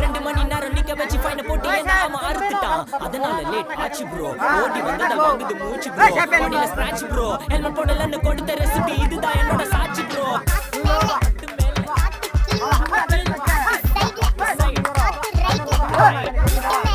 ரெண்டு மணி நேரம் நிக்க வச்சு ஃபைன போட்டு நாம அறுத்துட்டான். அதனால லேட் ஆச்சு ப்ரோ. ஓடி வந்தத வாங்குது மூச்சு ப்ரோ. பாடில ஸ்கிராட்ச் ப்ரோ. ஹெல்மெட் போடலன்னு கொடுத்த ரெசிபி இதுதான் என்னோட சாட்சி ப்ரோ. Right.